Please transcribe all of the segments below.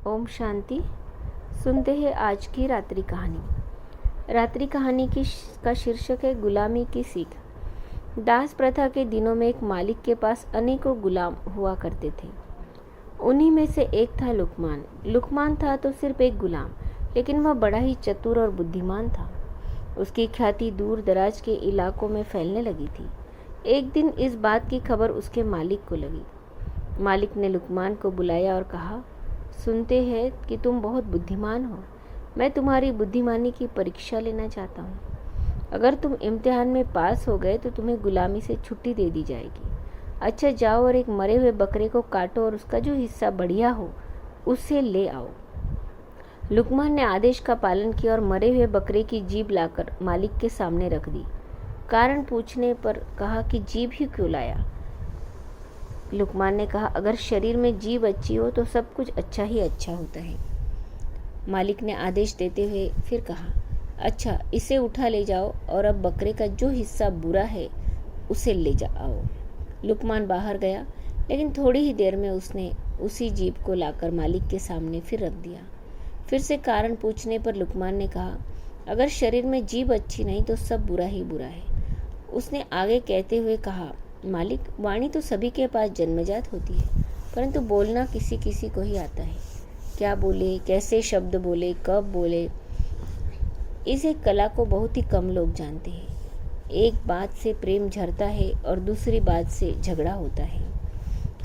ओम शांति। सुनते हैं आज की रात्रि कहानी। रात्रि कहानी का शीर्षक है गुलामी की सीख। दास प्रथा के दिनों में एक मालिक के पास अनेकों गुलाम हुआ करते थे। उन्हीं में से एक था लुकमान। लुकमान था तो सिर्फ एक गुलाम, लेकिन वह बड़ा ही चतुर और बुद्धिमान था। उसकी ख्याति दूर दराज के इलाकों में फैलने लगी थी। एक दिन इस बात की खबर उसके मालिक को लगी। मालिक ने लुकमान को बुलाया और कहा, सुनते हैं कि तुम बहुत बुद्धिमान हो। मैं तुम्हारी बुद्धिमानी की परीक्षा लेना चाहता हूँ। अगर तुम इम्तिहान में पास हो गए तो तुम्हें गुलामी से छुट्टी दे दी जाएगी। अच्छा, जाओ और एक मरे हुए बकरे को काटो और उसका जो हिस्सा बढ़िया हो उसे ले आओ। लुकमान ने आदेश का पालन किया और मरे हुए बकरे की जीभ लाकर मालिक के सामने रख दी। कारण पूछने पर कहा कि जीभ ही क्यों लाया? लुकमान ने कहा, अगर शरीर में जीभ अच्छी हो तो सब कुछ अच्छा ही अच्छा होता है। मालिक ने आदेश देते हुए फिर कहा, अच्छा, इसे उठा ले जाओ और अब बकरे का जो हिस्सा बुरा है उसे ले जाओ। लुकमान बाहर गया, लेकिन थोड़ी ही देर में उसने उसी जीभ को लाकर मालिक के सामने फिर रख दिया। फिर से कारण पूछने पर लुकमान ने कहा, अगर शरीर में जीभ अच्छी नहीं तो सब बुरा ही बुरा है। उसने आगे कहते हुए कहा, मालिक, वाणी तो सभी के पास जन्मजात होती है, परंतु बोलना किसी किसी को ही आता है। क्या बोले, कैसे शब्द बोले, कब बोले, इस एक कला को बहुत ही कम लोग जानते हैं। एक बात से प्रेम झरता है और दूसरी बात से झगड़ा होता है।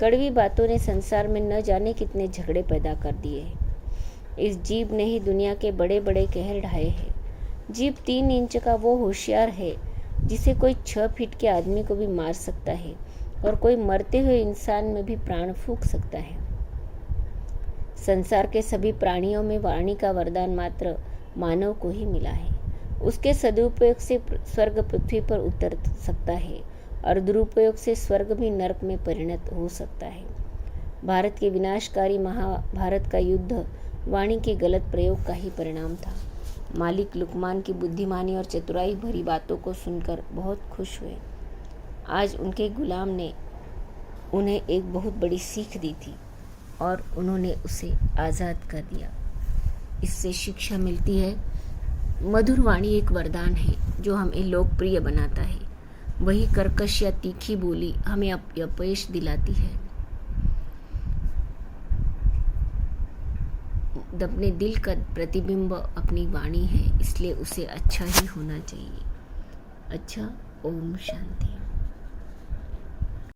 कड़वी बातों ने संसार में न जाने कितने झगड़े पैदा कर दिए हैं। इस जीभ ने ही दुनिया के बड़े बड़े कहर ढाए हैं। जीभ 3 इंच का वो होशियार है जिसे कोई 6 फीट के आदमी को भी मार सकता है और कोई मरते हुए इंसान में भी प्राण फूंक सकता है। संसार के सभी प्राणियों में वाणी का वरदान मात्र मानव को ही मिला है। उसके सदुपयोग से स्वर्ग पृथ्वी पर उतर सकता है और दुरुपयोग से स्वर्ग भी नरक में परिणत हो सकता है। भारत के विनाशकारी महाभारत का युद्ध वाणी के गलत प्रयोग का ही परिणाम था। मालिक लुकमान की बुद्धिमानी और चतुराई भरी बातों को सुनकर बहुत खुश हुए। आज उनके गुलाम ने उन्हें एक बहुत बड़ी सीख दी थी और उन्होंने उसे आज़ाद कर दिया। इससे शिक्षा मिलती है, मधुर वाणी एक वरदान है जो हमें लोकप्रिय बनाता है। वही कर्कश या तीखी बोली हमें अपयश दिलाती है। अपने दिल का प्रतिबिंब अपनी वाणी है, इसलिए उसे अच्छा ही होना चाहिए। अच्छा, ओम शांति।